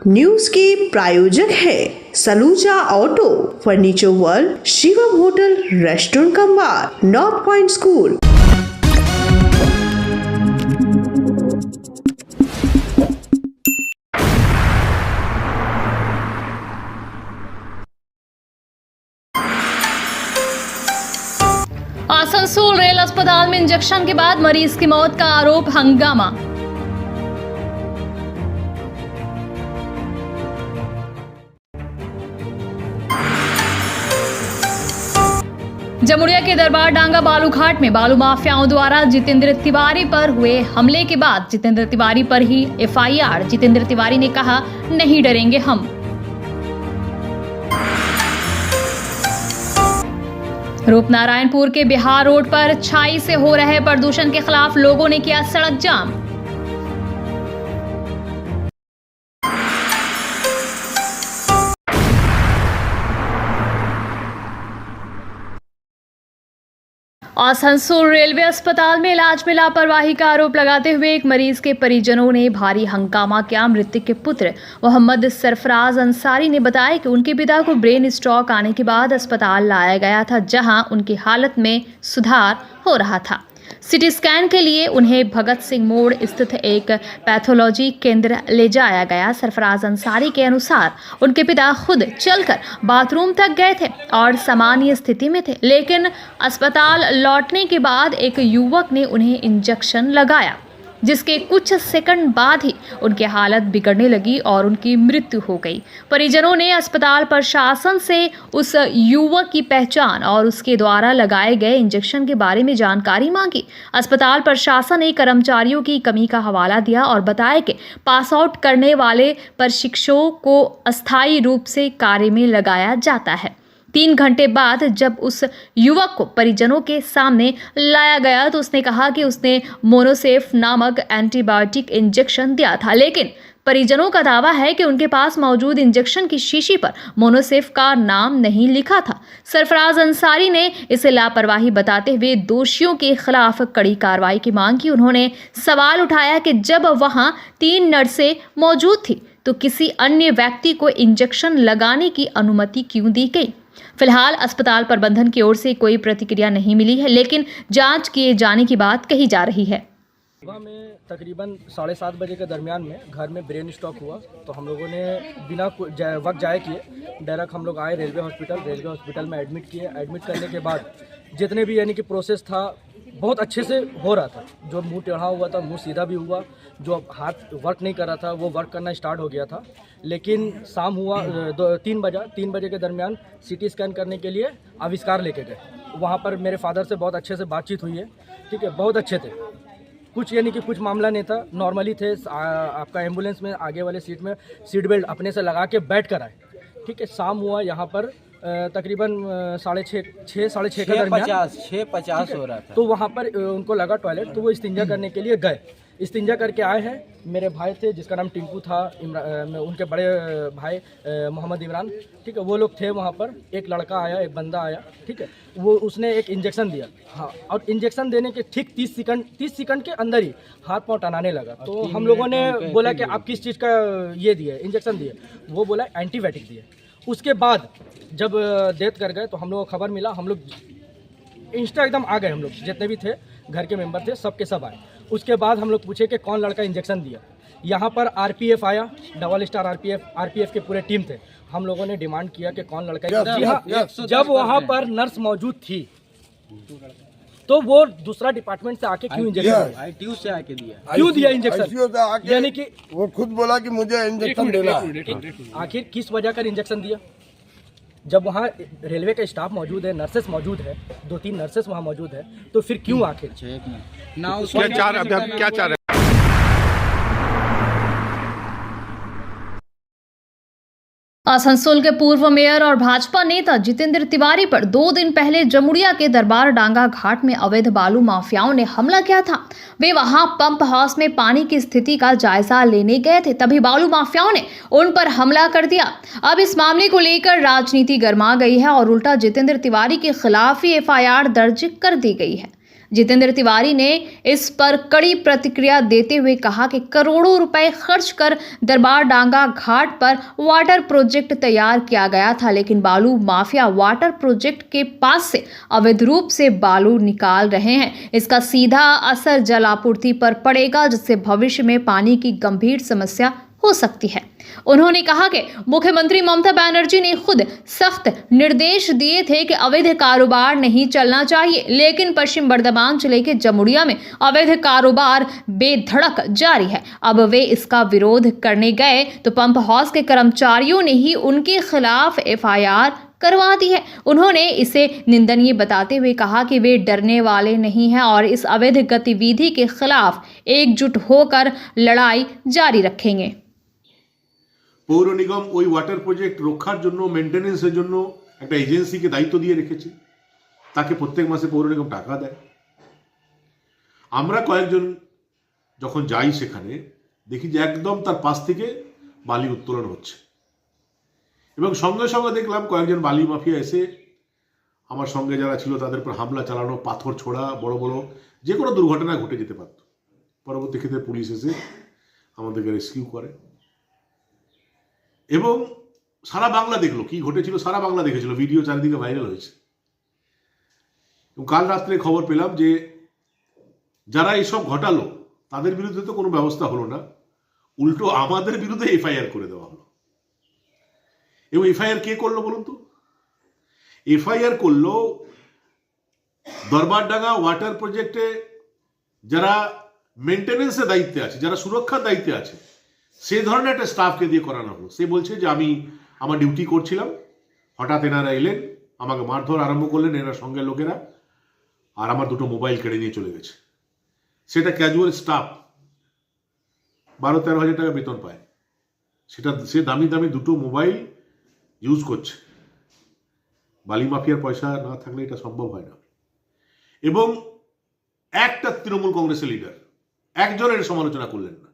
News के प्रायोजक है Saluja auto, furniture world, Shivam hotel, restaurant cum bar, north point school. Asansol rail अस्पताल में इंजेक्शन के बाद मरीज की मौत का आरोप, हंगामा। जमुड़िया के दरबार डांगा बालूघाट में बालू माफियाओं द्वारा जितेंद्र तिवारी पर हुए हमले के बाद जितेंद्र तिवारी पर ही एफआईआर। जितेंद्र तिवारी ने कहा, नहीं डरेंगे हम। रूपनारायणपुर के बिहार रोड पर छाई से हो रहे प्रदूषण के खिलाफ लोगों ने किया सड़क जाम। आसनसोल रेलवे अस्पताल में इलाज में लापरवाही का आरोप लगाते हुए एक मरीज के परिजनों ने भारी हंगामा किया। मृतक के पुत्र मोहम्मद सरफराज अंसारी ने बताया कि उनके पिता को ब्रेन स्ट्रोक आने के बाद अस्पताल लाया गया था, जहां उनकी हालत में सुधार हो रहा था। सिटी स्कैन के लिए उन्हें भगत सिंह मोड़ स्थित एक पैथोलॉजी केंद्र ले जाया गया। सरफराज अंसारी के अनुसार उनके पिता खुद चलकर बाथरूम तक गए थे और सामान्य स्थिति में थे, लेकिन अस्पताल लौटने के बाद एक युवक ने उन्हें इंजेक्शन लगाया, जिसके कुछ सेकंड बाद ही उनकी हालत बिगड़ने लगी और उनकी मृत्यु हो गई। परिजनों ने अस्पताल प्रशासन से उस युवक की पहचान और उसके द्वारा लगाए गए इंजेक्शन के बारे में जानकारी मांगी। अस्पताल प्रशासन ने कर्मचारियों की कमी का हवाला दिया और बताया कि पास आउट करने वाले प्रशिक्षुओं को अस्थायी रूप से कार्य में लगाया जाता है। 3 घंटे बाद जब उस युवक को परिजनों के सामने लाया गया तो उसने कहा कि उसने मोनोसेफ नामक एंटीबायोटिक इंजेक्शन दिया था, लेकिन परिजनों का दावा है कि उनके पास मौजूद इंजेक्शन की शीशी पर मोनोसेफ का नाम नहीं लिखा था। सरफराज अंसारी ने इसे लापरवाही बताते हुए दोषियों के खिलाफ कड़ी कार्रवाई की मांग की। उन्होंने सवाल उठाया कि जब वहां 3 नर्सें मौजूद थी तो किसी अन्य व्यक्ति को इंजेक्शन लगाने की अनुमति क्यों दी गई। फिलहाल अस्पताल प्रबंधन की ओर से कोई प्रतिक्रिया नहीं मिली है, लेकिन जांच किए जाने की बात कही जा रही है। सुबह में तकरीबन 7:30 बजे के दरमियान में घर में ब्रेन स्ट्रोक हुआ, तो हम लोगों ने बिना वक्त जाए किए डायरेक्ट हम लोग आए रेलवे हॉस्पिटल में एडमिट किए। एडमिट करने के बाद जितने भी यानी कि प्रोसेस था बहुत अच्छे से हो रहा था। जो मुंह टेढ़ा हुआ था मुंह सीधा भी हुआ, जो हाथ वर्क नहीं कर रहा था वो वर्क करना स्टार्ट हो गया था। लेकिन शाम हुआ 3 बजे के दरमियान सिटी स्कैन करने के लिए आविष्कार लेके गए। वहाँ पर मेरे फादर से बहुत अच्छे से बातचीत हुई है, ठीक है, बहुत अच्छे थे। कुछ यानी कि कुछ मामला नहीं था, नॉर्मली थे। आपका एम्बुलेंस में आगे वाले सीट में सीट बेल्ट अपने से लगा के बैठ कर आए, ठीक है। शाम हुआ यहाँ पर तकरीबन 6:30 का दरमियान 6:50 हो रहा था, तो वहाँ पर उनको लगा टॉयलेट, तो वो इस्तिंजा करने के लिए गए। इस्तिंजा करके आए हैं। मेरे भाई थे जिसका नाम टिंकू था, उनके बड़े भाई मोहम्मद इमरान, ठीक है, वो लोग थे वहाँ पर। एक लड़का आया, एक बंदा आया, ठीक है, वो उसने एक इंजेक्शन दिया। हाँ, और इंजेक्शन देने के ठीक 30 सेकंड के अंदर ही हाथ पाँव टनाने लगा। तो हम लोगों ने बोला कि आप किस चीज़ का ये दिए इंजेक्शन दिए, वो बोला एंटीबायोटिक दिए। उसके बाद जब डेथ कर गए तो हम लोगों को खबर मिला, हम लोग इंस्टा एकदम आ गए। हम लोग जितने भी थे घर के मेंबर थे सबके सब आए। उसके बाद हम लोग पूछे कि कौन लड़का इंजेक्शन दिया। यहाँ पर आरपीएफ आया, डबल स्टार आरपीएफ के पूरे टीम थे। हम लोगों ने डिमांड किया कि कौन लड़का जब वहाँ पर नर्स मौजूद थी तो वो दूसरा डिपार्टमेंट से आके क्यों इंजेक्शन से आके दिया, क्यों दिया इंजेक्शन, यानी कि वो खुद बोला कि मुझे इंजेक्शन देना। आखिर किस वजह कर इंजेक्शन दिया? जब वहाँ रेलवे का स्टाफ मौजूद है, नर्सेस मौजूद है, 2-3 नर्सेस वहाँ मौजूद है, तो फिर क्यों आखिर क्या चाह रहे? आसनसोल के पूर्व मेयर और भाजपा नेता जितेंद्र तिवारी पर 2 दिन पहले जमुड़िया के दरबार डांगा घाट में अवैध बालू माफियाओं ने हमला किया था। वे वहां पंप हाउस में पानी की स्थिति का जायजा लेने गए थे, तभी बालू माफियाओं ने उन पर हमला कर दिया। अब इस मामले को लेकर राजनीति गर्मा गई है और उल्टा जितेंद्र तिवारी के खिलाफ ही एफआईआर दर्ज कर दी गई है। जितेंद्र तिवारी ने इस पर कड़ी प्रतिक्रिया देते हुए कहा कि करोड़ों रुपए खर्च कर दरबार डांगा घाट पर वाटर प्रोजेक्ट तैयार किया गया था, लेकिन बालू माफिया वाटर प्रोजेक्ट के पास से अवैध रूप से बालू निकाल रहे हैं। इसका सीधा असर जल आपूर्ति पर पड़ेगा, जिससे भविष्य में पानी की गंभीर समस्या हो सकती है। उन्होंने कहा कि मुख्यमंत्री ममता बनर्जी ने खुद सख्त निर्देश दिए थे कि अवैध कारोबार नहीं चलना चाहिए, लेकिन पश्चिम बर्धमान जिले के जमुड़िया में अवैध कारोबार बेधड़क जारी है। अब वे इसका विरोध करने गए तो पंप हाउस के कर्मचारियों ने ही उनके खिलाफ FIR करवा दी है। उन्होंने इसे निंदनीय बताते हुए कहा कि वे डरने वाले नहीं हैं और इस अवैध गतिविधि के खिलाफ एकजुट होकर लड़ाई जारी रखेंगे। পৌর নিগম ওই ওয়াটার প্রজেক্ট রক্ষার জন্য মেইনটেনেন্সের জন্য একটা এজেন্সিকে দায়িত্ব দিয়ে রেখেছে, তাকে প্রত্যেক মাসে পৌর নিগম টাকা দেয়। আমরা কয়েকজন যখন যাই সেখানে দেখি যে একদম তার পাশ থেকে বালি উত্তোলন হচ্ছে এবং সঙ্গে সঙ্গে দেখলাম কয়েকজন বালি মাফিয়া এসে আমার সঙ্গে যারা ছিল তাদের উপর হামলা চালানো, পাথর ছোড়া, বড় বড় যে কোনো দুর্ঘটনা ঘটে যেতে পারত। পরবর্তী ক্ষেত্রে পুলিশ এসে আমাদেরকে রেস্কিউ করে এবং সারা বাংলা দেখলো কি ঘটেছিল, সারা বাংলা দেখেছিল, ভিডিও চারিদিকে ভাইরাল হয়েছে। এবং কাল রাত্রে খবর পেলাম যে যারা এইসব ঘটালো তাদের বিরুদ্ধে তো কোনো ব্যবস্থা হলো না, উল্টো আমাদের বিরুদ্ধে FIR করে দেওয়া হলো। এবং FIR কে করলো বলুন তো? FIR করলো দরবারডাঙ্গা ওয়াটার প্রজেক্টে যারা মেইনটেনেন্সের দায়িত্বে আছে, যারা সুরক্ষার দায়িত্বে আছে, সেই ধরনের একটা স্টাফকে দিয়ে করানো হলো। সে বলছে যে আমি আমার ডিউটি করছিলাম, হঠাৎ এনারা এলেন, আমাকে মারধর আরম্ভ করলেন এনার সঙ্গের লোকেরা, আর আমার দুটো মোবাইল কেড়ে নিয়ে চলে গেছে। সেটা ক্যাজুয়াল স্টাফ 12-13 হাজার টাকা বেতন পায়, সেটা সে দামি দামি দুটো মোবাইল ইউজ করছে। বালি মাফিয়ার পয়সা না থাকলে এটা সম্ভব হয় না। এবং একটা তৃণমূল কংগ্রেসের লিডার একজনের সমালোচনা করলেন না।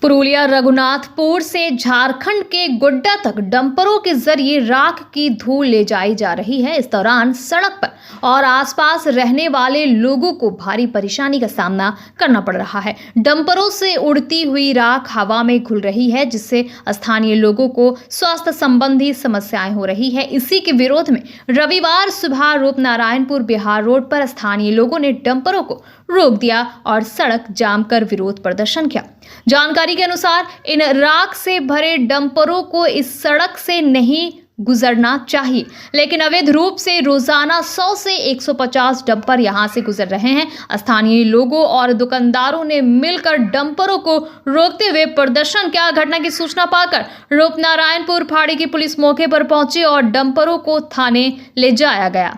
पुरुलिया रघुनाथपुर से झारखंड के गोड्डा तक डंपरों के जरिए राख की धूल ले जाई जा रही है। इस दौरान सड़क पर और आसपास रहने वाले लोगों को भारी परेशानी का सामना करना पड़ रहा है। डंपरों से उड़ती हुई राख हवा में घुल रही है, जिससे स्थानीय लोगों को स्वास्थ्य संबंधी समस्याएं हो रही है। इसी के विरोध में रविवार सुबह रूपनारायणपुर बिहार रोड पर स्थानीय लोगों ने डंपरों को रोक दिया और सड़क जाम कर विरोध प्रदर्शन किया। जानकारी के अनुसार इन राख से भरे डंपरों को इस सड़क से नहीं गुजरना चाहिए, लेकिन अवैध रूप से रोजाना 100 से 150 डंपर यहां से गुजर रहे हैं। स्थानीय लोगों और दुकानदारों ने मिलकर डंपरों को रोकते हुए प्रदर्शन किया। घटना की सूचना पाकर रूपनारायणपुर फाड़ी की पुलिस मौके पर पहुंची और डंपरों को थाने ले जाया गया।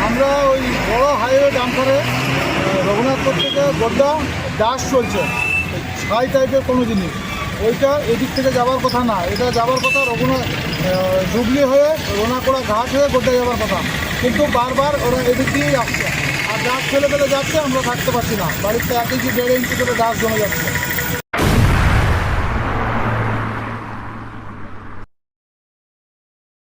আমরা ওই বড় হাইওয়ে ডাম্পারে রঘুনাথপুর থেকে গোড্ডা ডাস চলছে, ছাই টাইপের কোনো জিনিস, ওইটা এদিক থেকে যাওয়ার কথা না, এটা যাওয়ার কথা জুবলি হয়ে রোনাকোড়া ঘাট হয়ে গোড্ডা যাওয়ার কথা, কিন্তু বারবার ওরা এদিক দিয়েই আসছে। আর ডাস ফেলে ফেলে যাচ্ছে, আমরা থাকতে পারছি না, বাড়িতে 1 ইঞ্চি 1.5 ইঞ্চি করে ডাস জমে যাচ্ছে।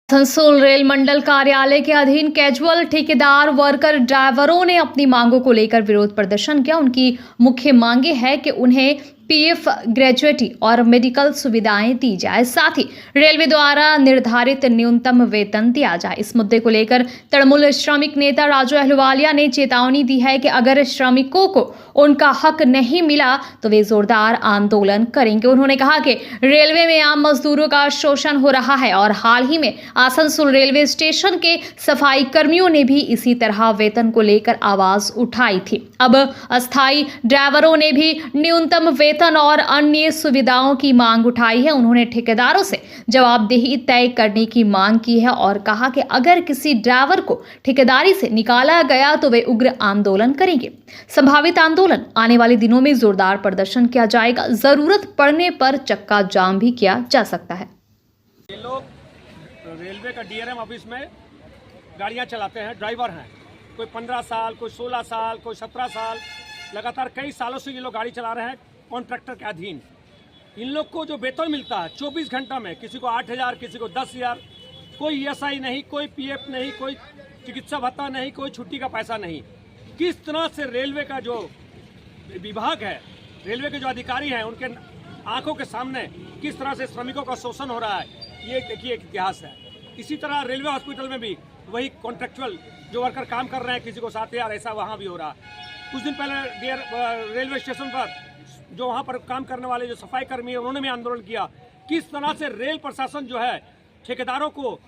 आसनसोल रेल मंडल कार्यालय के अधीन कैजुअल ठेकेदार वर्कर ड्राइवरों ने अपनी मांगों को लेकर विरोध प्रदर्शन किया। उनकी मुख्य मांगे है कि उन्हें PF ग्रेजुएटी और मेडिकल सुविधाएं दी जाए, साथ ही रेलवे द्वारा निर्धारित न्यूनतम वेतन दिया जाए। इस मुद्दे को लेकर तृणमूल श्रमिक नेता राजू अहलुवालिया ने चेतावनी दी है कि अगर श्रमिकों को उनका हक नहीं मिला तो वे जोरदार आंदोलन करेंगे। उन्होंने कहा कि रेलवे में आम मजदूरों का शोषण हो रहा है और हाल ही में आसनसोल रेलवे स्टेशन के सफाई कर्मियों ने भी इसी तरह वेतन को लेकर आवाज उठाई थी। अब अस्थायी ड्राइवरों ने भी न्यूनतम वेतन और अन्य सुविधाओं की मांग उठाई है। उन्होंने ठेकेदारों से जवाबदेही तय करने की मांग की है और कहा कि अगर किसी ड्राइवर को ठेकेदारी से निकाला गया तो वे उग्र आंदोलन करेंगे। संभावित आंदोलन आने वाले दिनों में जोरदार प्रदर्शन किया जाएगा। जरूरत पड़ने पर चक्का जाम भी किया जा सकता है। ये लोग रेलवे का DRM ऑफिस में गाड़ियां चलाते हैं, ड्राइवर हैं, कोई 15 साल, कोई 16 साल, कोई 17 साल, लगातार कई सालों से ये लोग गाड़ी चला रहे हैं कॉन्ट्रैक्टर के अधीन। इन लोग को जो वेतन मिलता है 24 घंटा में, किसी को 8,000, किसी को 10,000, कोई ESI नहीं, कोई PF नहीं, कोई चिकित्सा भत्ता नहीं, कोई छुट्टी का पैसा नहीं। किस तरह से रेलवे का जो विभाग है, रेलवे के जो अधिकारी हैं, उनके आंखों के सामने किस तरह से श्रमिकों का शोषण हो रहा है, ये देखिए एक इतिहास है। इसी तरह रेलवे हॉस्पिटल में भी वही कॉन्ट्रेक्चुअल जो वर्कर काम कर रहे हैं, किसी को 7,000 ऐसा वहाँ भी हो रहा है। कुछ दिन पहले रेलवे स्टेशन पर जो वहाँ पर काम करने वाले जो सफाई कर्मी है, उन्होंने भी आंदोलन किया। किस तरह से रेल प्रशासन जो है ठेकेदारों को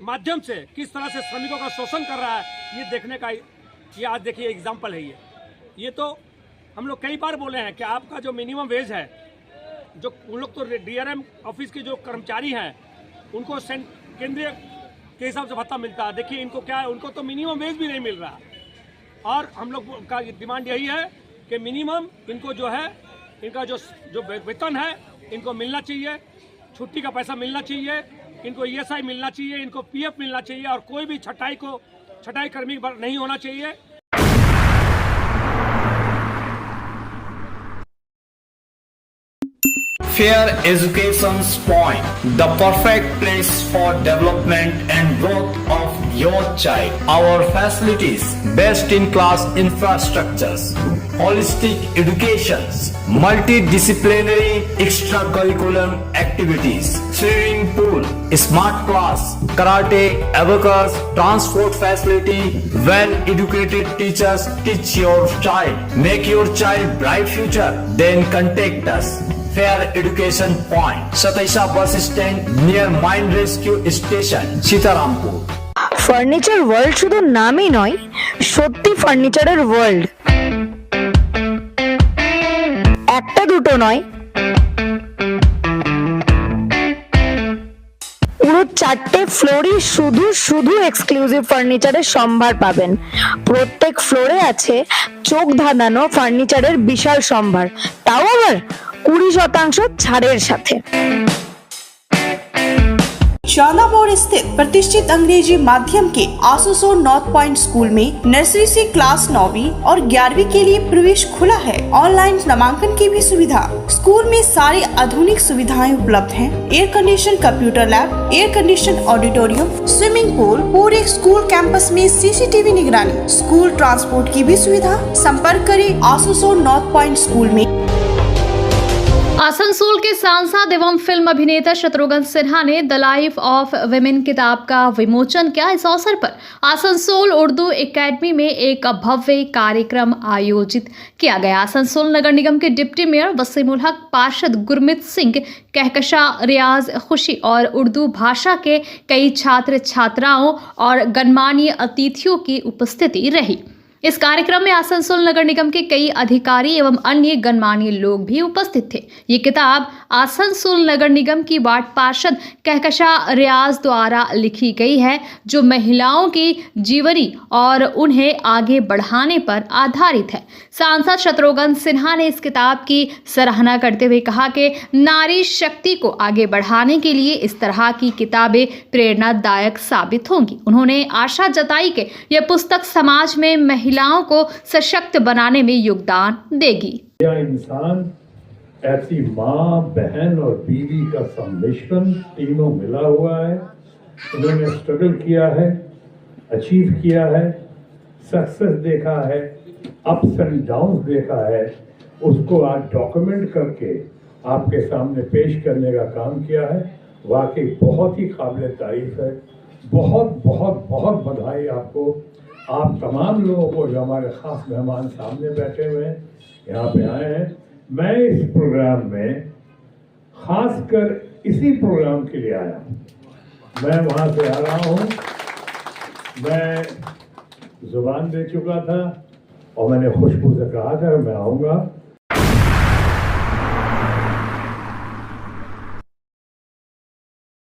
माध्यम से किस तरह से श्रमिकों का शोषण कर रहा है, ये देखने का ये आज देखिए एग्जाम्पल है। ये तो हम लोग कई बार बोले हैं कि आपका जो मिनिमम वेज है, जो उन लोग तो DRM ऑफिस के जो कर्मचारी हैं उनको केंद्रीय के हिसाब से भत्ता मिलता है। देखिए इनको क्या है, उनको तो मिनिमम वेज भी नहीं मिल रहा। और हम लोग का डिमांड यही है कि मिनिमम इनको जो है, इनका जो वेतन है इनको मिलना चाहिए, छुट्टी का पैसा मिलना चाहिए, इनको ESI मिलना चाहिए, इनको PF मिलना चाहिए, और कोई भी छटाई कर्मी नहीं होना चाहिए। Fair Education's Point, the perfect place for development and growth of your child. Our facilities, best in class infrastructures, holistic educations, multidisciplinary extracurricular activities, swimming pool, smart class, karate, abacus, transport facility, well educated teachers teach your child. Make your child bright future, then contact us. Fair Education Point, Sataisa bus stand near Mine Rescue Station, Sitarampur. Furniture world শুধু নামই নয়, সত্যি ফার্নিচারের world. একটা দুটো নয়, পুরো 4টে ফ্লোরই শুধু এক্সক্লুসিভ ফার্নিচারের সম্ভার পাবেন। প্রত্যেক ফ্লোরে আছে চোখ ধাঁধানো ফার্নিচারের বিশাল সম্ভার, তাও আবার 20% ছাড়ের সাথে। शाला मोड़ स्थित प्रतिष्ठित अंग्रेजी माध्यम के आसुसो नॉर्थ पॉइंट स्कूल में नर्सरी से क्लास 9वीं और 11वीं के लिए प्रवेश खुला है। ऑनलाइन नामांकन की भी सुविधा। स्कूल में सारी आधुनिक सुविधाएं उपलब्ध हैं। Air condition computer lab, air condition auditorium, swimming pool, पूरे स्कूल कैंपस में CCTV निगरानी, स्कूल ट्रांसपोर्ट की भी सुविधा। संपर्क करें आसुसो नॉर्थ पॉइंट स्कूल में। आसनसोल के सांसद एवं फिल्म अभिनेता शत्रुघ्न सिन्हा ने द लाइफ ऑफ विमेन किताब का विमोचन किया। इस अवसर पर आसनसोल उर्दू एकेडमी में एक भव्य कार्यक्रम आयोजित किया गया। आसनसोल नगर निगम के डिप्टी मेयर वसीमुल हक, पार्षद गुरमीत सिंह, कहकशा, रियाज खुशी और उर्दू भाषा के कई छात्र छात्राओं और गणमान्य अतिथियों की उपस्थिति रही। इस कार्यक्रम में आसनसोल नगर निगम के कई अधिकारी एवं अन्य गणमान्य लोग भी उपस्थित थे। ये किताब आसनसोल नगर निगम की वार्ड पार्षद कहकशा रियाज द्वारा लिखी गई है, जो महिलाओं की जीवनी और उन्हें आगे बढ़ाने पर आधारित है। सांसद शत्रुघ्न सिन्हा ने इस किताब की सराहना करते हुए कहा कि नारी शक्ति को आगे बढ़ाने के लिए इस तरह की किताबें प्रेरणादायक साबित होंगी। उन्होंने आशा जताई कि यह पुस्तक समाज में महिलाओं को सशक्त बनाने में योगदान देगी। यह इंसान ऐसी माँ, बहन और बीवी का सम्मिश्रण तीनों मिला हुआ है। उन्होंने स्ट्रगल किया है, अचीव किया है, सक्सेस देखा है, अप्स एंड डाउन्स देखा है, उसको आज डॉक्यूमेंट करके आपके सामने पेश करने का काम किया है। वाकई बहुत ही काबिल तारीफ है। बहुत बहुत बहुत बधाई आपको, आप तमाम लोगों को जो हमारे ख़ास मेहमान सामने बैठे हुए हैं, यहाँ पे आए हैं। मैं इस प्रोग्राम में ख़ासकर इसी प्रोग्राम के लिए आया हूँ। मैं वहाँ से आ रहा हूँ, मैं ज़ुबान दे चुका था और मैंने खुशबू से कहा था मैं आऊँगा।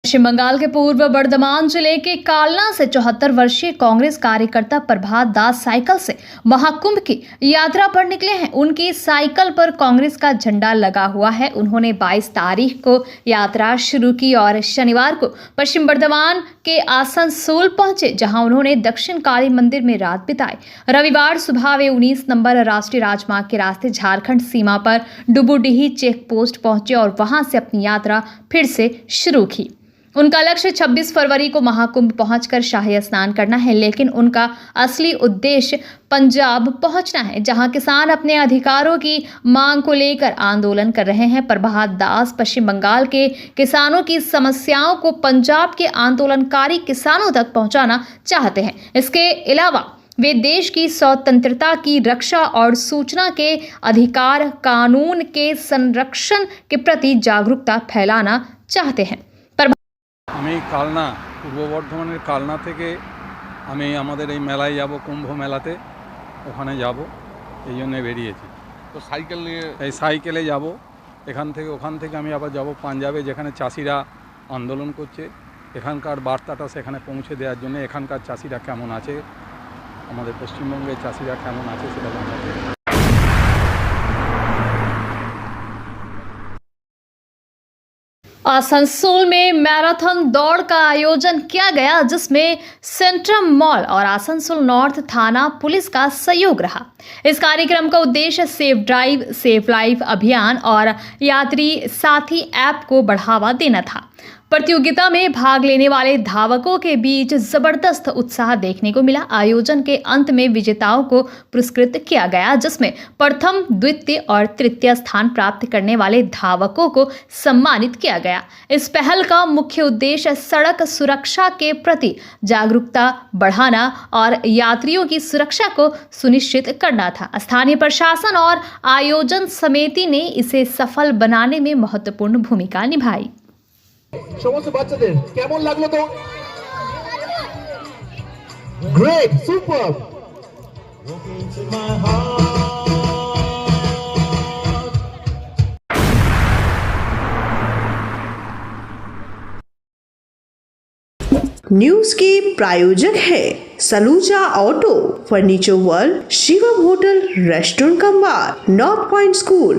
पश्चिम बंगाल के पूर्व बर्धमान जिले के कालना से 74 वर्षीय कांग्रेस कार्यकर्ता प्रभात दास साइकिल से महाकुंभ की यात्रा पर निकले हैं। उनकी साइकिल पर कांग्रेस का झंडा लगा हुआ है। उन्होंने 22 तारीख को यात्रा शुरू की और शनिवार को पश्चिम बर्धमान के आसनसोल पहुंचे, जहां उन्होंने दक्षिण काली मंदिर में रात बिताई। रविवार सुबह वे 19 नंबर राष्ट्रीय राजमार्ग के रास्ते झारखंड सीमा पर डुबुडीही चेक पोस्ट पहुंचे और वहां से अपनी यात्रा फिर से शुरू की। उनका लक्ष्य 26 फरवरी को महाकुंभ पहुंचकर शाही स्नान करना है, लेकिन उनका असली उद्देश्य पंजाब पहुंचना है, जहां किसान अपने अधिकारों की मांग को लेकर आंदोलन कर रहे हैं। प्रभात दास पश्चिम बंगाल के किसानों की समस्याओं को पंजाब के आंदोलनकारी किसानों तक पहुंचाना चाहते हैं। इसके अलावा वे देश की स्वतंत्रता की रक्षा और सूचना के अधिकार कानून के संरक्षण के प्रति जागरूकता फैलाना चाहते हैं। আমি কালনা পূর্ব বর্ধমানের কালনা থেকে আমি আমাদের এই মেলায় যাব, কুম্ভ মেলাতে, ওখানে যাব, এই জন্যে বেরিয়েছি। তো সাইকেল নিয়ে এই সাইকেলে যাব, ওখান থেকে আমি আবার যাব পাঞ্জাবে, যেখানে চাষিরা আন্দোলন করছে। এখানকার বার্তাটা সেখানে পৌঁছে দেওয়ার জন্য এখানকার চাষিরা কেমন আছে, আমাদের পশ্চিমবঙ্গের চাষিরা কেমন আছে সেটা জানাতে। आसनसोल में मैराथन दौड़ का आयोजन किया गया, जिसमें सेंट्रम मॉल और आसनसोल नॉर्थ थाना पुलिस का सहयोग रहा। इस कार्यक्रम का उद्देश्य सेफ ड्राइव सेफ लाइफ अभियान और यात्री साथी ऐप को बढ़ावा देना था। प्रतियोगिता में भाग लेने वाले धावकों के बीच जबरदस्त उत्साह देखने को मिला। आयोजन के अंत में विजेताओं को पुरस्कृत किया गया, जिसमें प्रथम, द्वितीय और तृतीय स्थान प्राप्त करने वाले धावकों को सम्मानित किया गया। इस पहल का मुख्य उद्देश्य सड़क सुरक्षा के प्रति जागरूकता बढ़ाना और यात्रियों की सुरक्षा को सुनिश्चित करना था। स्थानीय प्रशासन और आयोजन समिति ने इसे सफल बनाने में महत्वपूर्ण भूमिका निभाई। সমস্ত বাচ্চাদের কেমন লাগলো? তো গ্রেট, সুপার। न्यूज के प्रायोजक है Saluja auto, furniture world, Shivam hotel, restaurant cum bar, north point school,